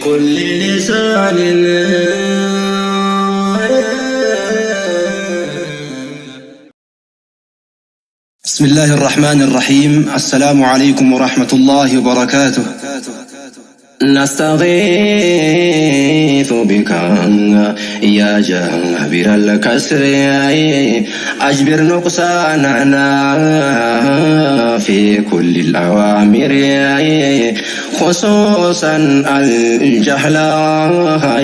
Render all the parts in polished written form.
كل لسان. بسم الله الرحمن الرحيم. السلام عليكم ورحمة الله وبركاته. نستغيث بك يا جابر الكسر، أجبر نقصاننا في كل الأوامر، خصوصا الجهل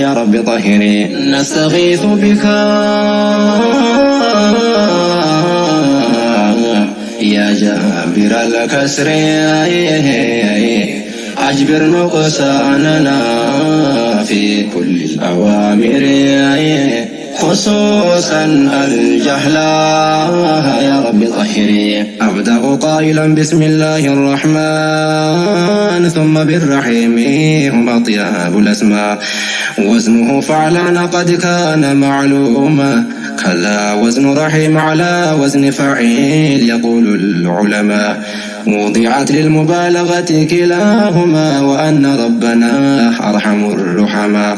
يا رب طهري. نستغيث بك يا جابر الكسر، أجبر نقصاننا في كل الأوامر، خصوصا الجهل يا رب طهري. أبدأ قائلا بسم الله الرحمن ثم بالرحيم، هم أطيب الأسماء وزنه فعلان قد كان معلوما، كلا وزن رحيم على وزن فعيل يقول العلماء، وضعت للمبالغة كلاهما، وأن ربنا أرحم الرحماء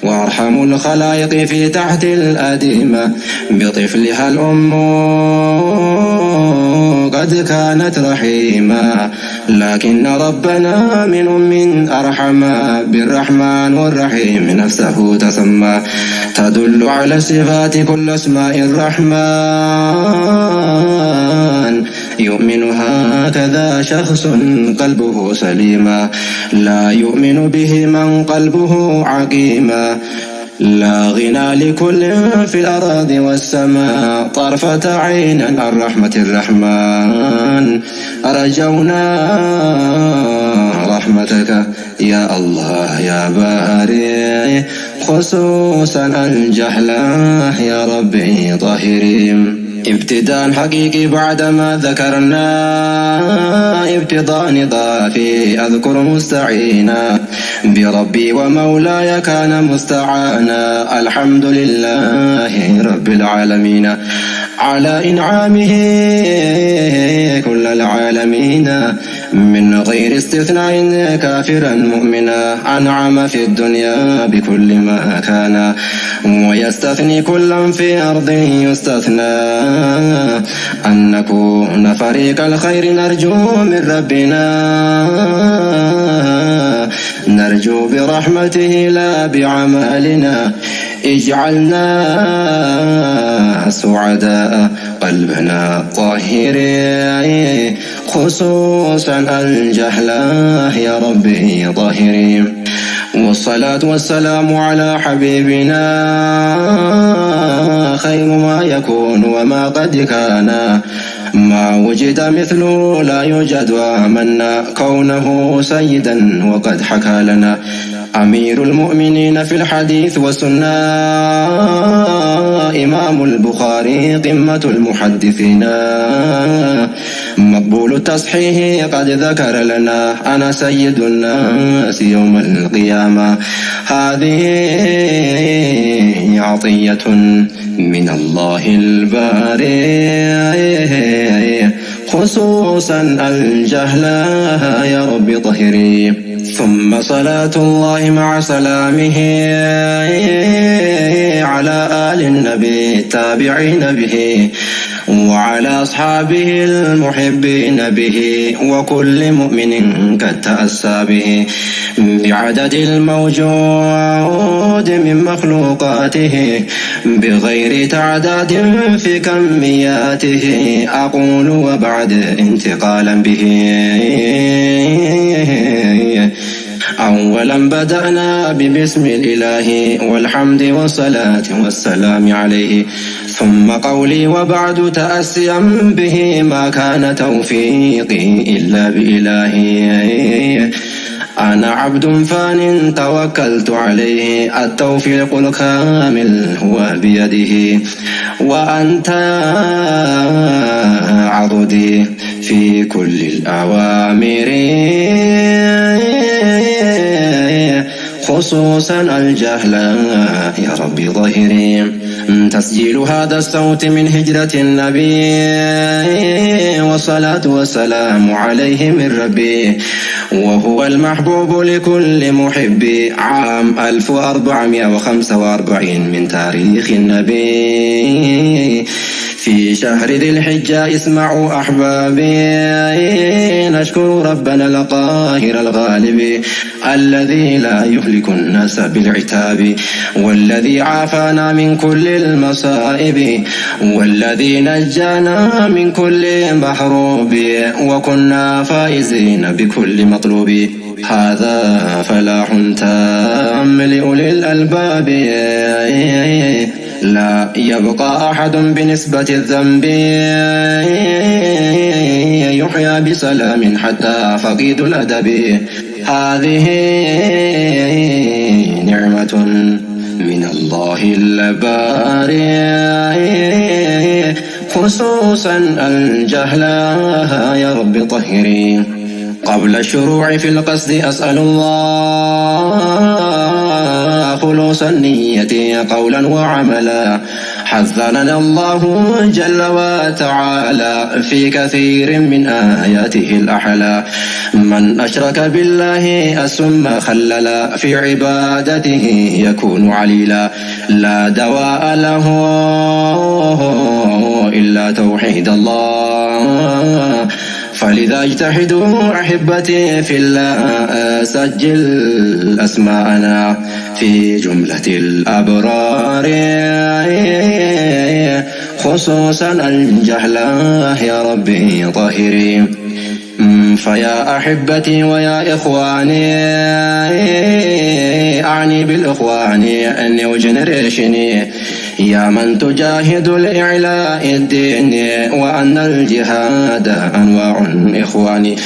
وأرحم الخلائق في تحت الأديمة، بطفلها الأم قد كانت رحيمة، لكن ربنا من أرحم بالرحمن والرحيم نفسه تسمى، تدل على صفات كل اسماء الرحمن، يؤمن هكذا شخص قلبه سليما، لا يؤمن به من قلبه عقيما، لا غنى لكل في الأرض والسماء، طرفة عين عن رحمة الرحمن، رجونا رحمتك يا الله يا باري، خصوصا الجهل يا ربي طهري. ابتداء حقيقي بعدما ذكرنا ابتداء نضافي، أذكر مستعينا بربي ومولاي كان مستعانا، الحمد لله رب العالمين على إنعامه كل العالمين، من غير استثناء كافرا مؤمنا، أنعم في الدنيا بكل ما كان، ويستثني كلا في أرض يستثنى، أن نكون فريق الخير نرجو من ربنا، نرجو برحمته لا بعمالنا، اجعلنا سعداء قلبنا طاهرين، خصوصا الجهل يا ربي طاهرين. والصلاة والسلام على حبيبنا خير ما يكون وما قد كان، ما وجد مثله لا يوجد، وآمنا كونه سيدا وقد حكى لنا أمير المؤمنين في الحديث والسنة، إمام البخاري قمة المحدثين، مقبول التصحيح قد ذكر لنا أنا سيد الناس يوم القيامة، هذه عطية من الله الباري، خصوصا الجهل يا رب طهري. ثم صلاة الله مع سلامه على آل النبي التابعين به، وعلى أصحابه المحبين به، وكل مؤمن قد تأسى به، بعدد الموجود من مخلوقاته، بغير تعداد في كمياته، أقول وبعد انتقالا به. أولا بدأنا ببسم الإله والحمد والصلاة والسلام عليه، ثم قولي وبعد تأسيا به، ما كان توفيقي إلا بإلهي، أنا عبد فان توكلت عليه، التوفيق الكامل هو بيده، وأنت عضدي في كل الأوامر، خصوصا الجهل يا ربي ظاهري. تسجيل هذا الصوت من هجرة النبي والصلاة والسلام عليه من ربي، وهو المحبوب لكل محب. عام 1445 من تاريخ النبي، في شهر ذي الحجة. اسمعوا أحبابي، نشكر ربنا القاهر الغالب الذي لا يهلك الناس بالعتاب، والذي عافانا من كل المصائب، والذي نجانا من كل محروب، وكنا فائزين بكل مطلوب. هذا فلاح تام لأولي الألباب، لا يبقى أحد بنسبة الذنب يحيى بسلام حتى فقيد الأدب. هذه نعمة من الله الباري، خصوصا الجهل يا رب طهري. قبل الشروع في القصد أسأل الله خلوص النية قولا وعملا. حذرنا الله جل وتعالى في كثير من آياته الأحلى. من أشرك بالله ثم خلل في عبادته يكون عليلا، لا دواء له إلا توحيد الله. فلذا اجتهدوا أحبتي في الله، سجل أسماءنا في جملة الأبرار، خصوصا الجهل يا ربي طاهري. فيا أحبتي ويا إخواني، أعني بالإخوان نيو جنريشني، يا من تجاهد لإعلاء الدين، وأن الجهاد أنواع إخواني.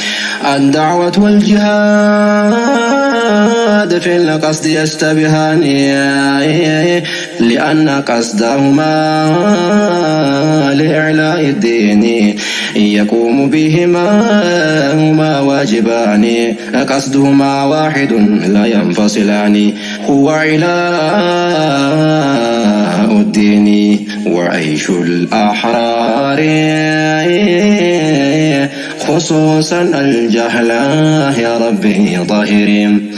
الدعوة والجهاد في القصد يشتبهان، لأن قصدهما لإعلاء الدين يقوم بهما هما واجبان، قصدهما واحد لا ينفصلان، هو علاء الدين وعيش الأحرار، خصوصا الجهل يا ربي طاهرين.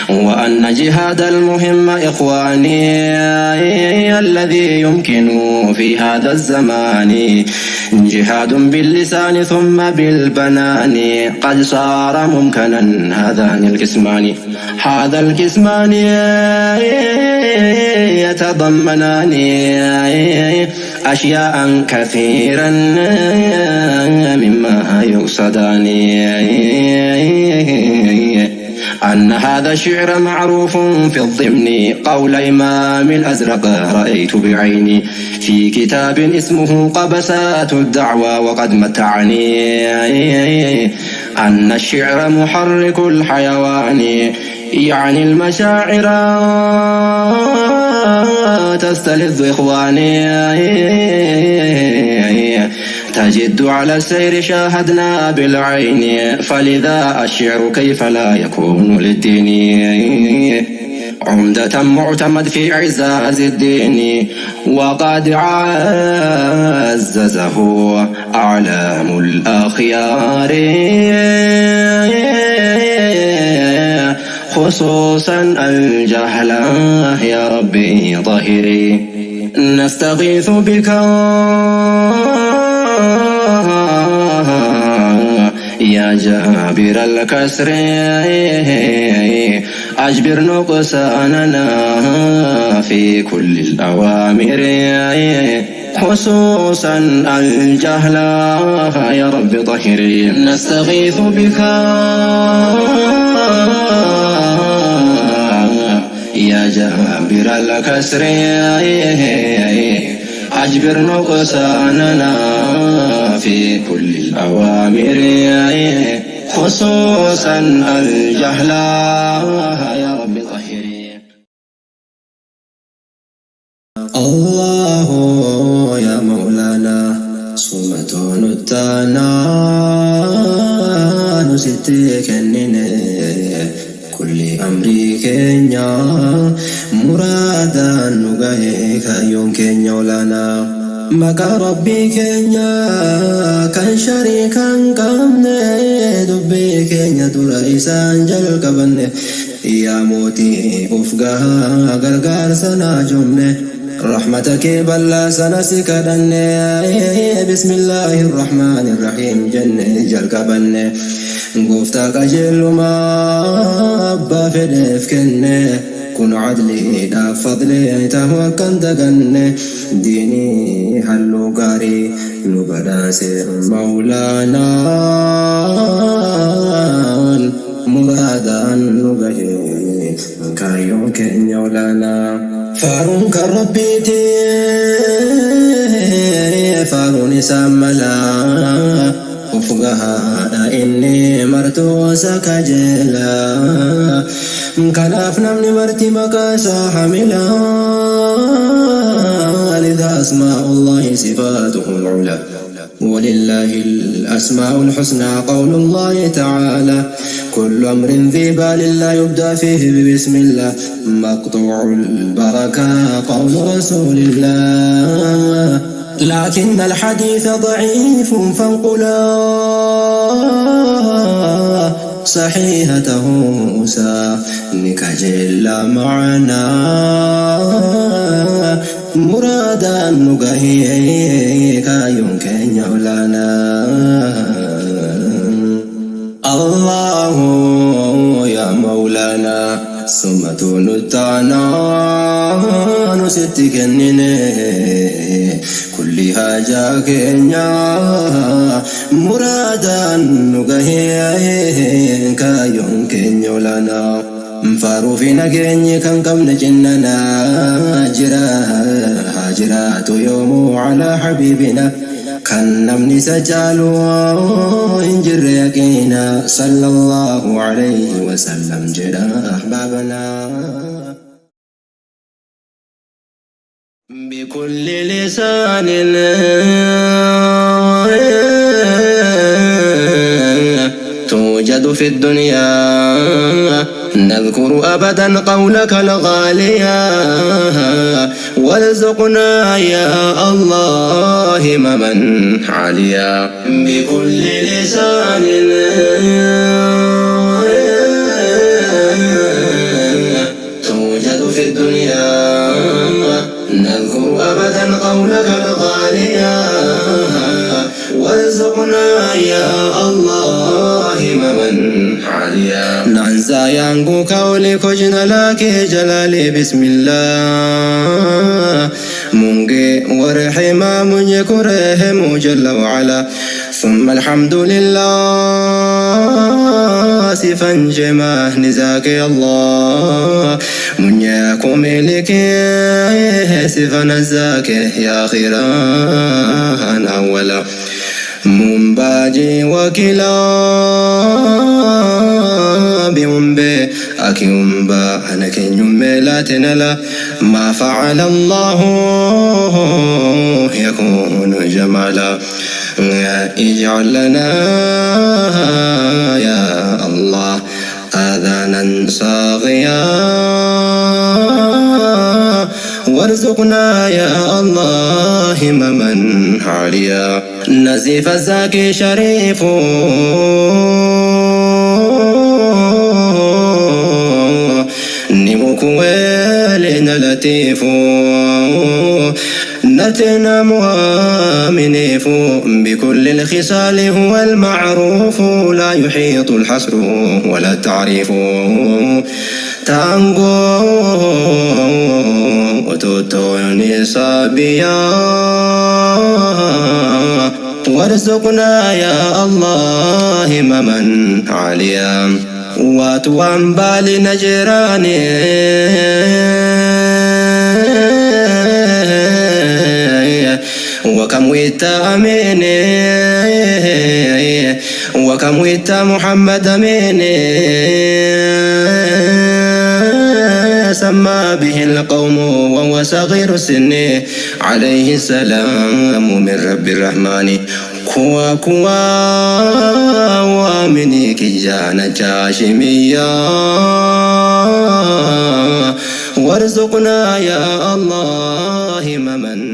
وأن جهاد المهم إخواني الذي يمكن في هذا الزمان جهاد باللسان ثم بالبنان، قد صار ممكنا هذان القسمان. هذا القسمان يتضمنان أشياء كثيرا مما يقصدان. أن هذا الشعر معروف في الضمن، قول إمام الأزرق رأيت بعيني في كتاب اسمه قبسات الدعوى وقد متعني. أن الشعر محرك الحيوان، يعني المشاعر تستلذ إخواني، تجد على السير شاهدنا بالعين، فلذا الشعر كيف لا يكون للدين عمدة معتمد في إعزاز الدين، وقد عززه أعلام الأخيار، خصوصا الجهل يا ربي طهري. نستغيث بك يا جابر الكسر، أجبر نقصاننا في كل الأوامر، خصوصا الجهل يا رب طهري. نستغيث بك يا جابر الكسر، أجبر نقصاننا في كل الأوامر، خصوصا الجهل يا رب طهري. الله يا مولانا صمتون التانان ستكنن كل أمري كينيا مرادا نغيك يوم كينيا لنا مكا ربي كينيا كان شريكا قمنا دبي كينيا دريسان جل قبن يا موتي أفقها غرغار سنا جمنا رحمتك بلا سنسك دني بسم الله الرحمن الرحيم جنة جل قبن قفتك جل ما أبا فدف كنه كن عدلي دا فضلي تهوكن دقن ديني حلو قاري نبدا سير مولانا مرادا نبهي كايو كن يولانا فارون كربيتي فارون ساملا وفقها إني مرتو سكجلا كناف نمني مرتي مكاسا حملا لذا أسماء الله صفاته العلا ولله الأسماء الحسنى قول الله تعالى كل أمر ذي بال لا يبدأ فيه بسم الله مقطوع البركة قول رسول الله لكن الحديث ضعيف فانقلا صحيحته سانك جل معنا مرادا نقهيك يمكن يولانا الله يا مولانا ثم تنتعنا نستكنني كل حاجة كنيا مرادا نقهيك يمكن يولانا فارو في نجني كان قبل جننا هاجرات يوم على حبيبنا كان نمني سجالو انجر يقينا صلى الله عليه وسلم جرى أحبابنا بكل لسان توجد في الدنيا نذكر أبدا قولك الغاليا وارزقنا يا الله ممن عليا بكل لسان توجد في الدنيا نذكر أبدا قولك الغاليا وارزقنا يا الله ممن عليا ننسى ينقو قولك جنلاك جلالي بسم الله منقي ورحمة من يكرهم جل وعلا ثم الحمد لله صفا جماه نزاك يا الله من يكم لك صفا نزاك يا خيران أولا منباجي وكلا بيومبي أكيومبا أنا كنيومبي لا تنلا ما فعل الله يكون جمالا اجعل لنا يا الله آذانا صاغيا وارزقنا يا الله ممن عليا نزيف الزاكي شريف نمك ويلنا لطيف نتنا مؤمنيف بكل الخصال هو المعروف لا يحيط الحصر ولا التعريف تانغو وتوتوني صابيا وارزقنا يا الله ممن عليا واتوان بالي نجراني وكم ويتا أميني وكم ويتا محمد أميني سمى به القوم وهو صغير السن عليه السلام من رب الرحمن كوا كوا وامني كجانا جاشميا وارزقنا يا الله ممن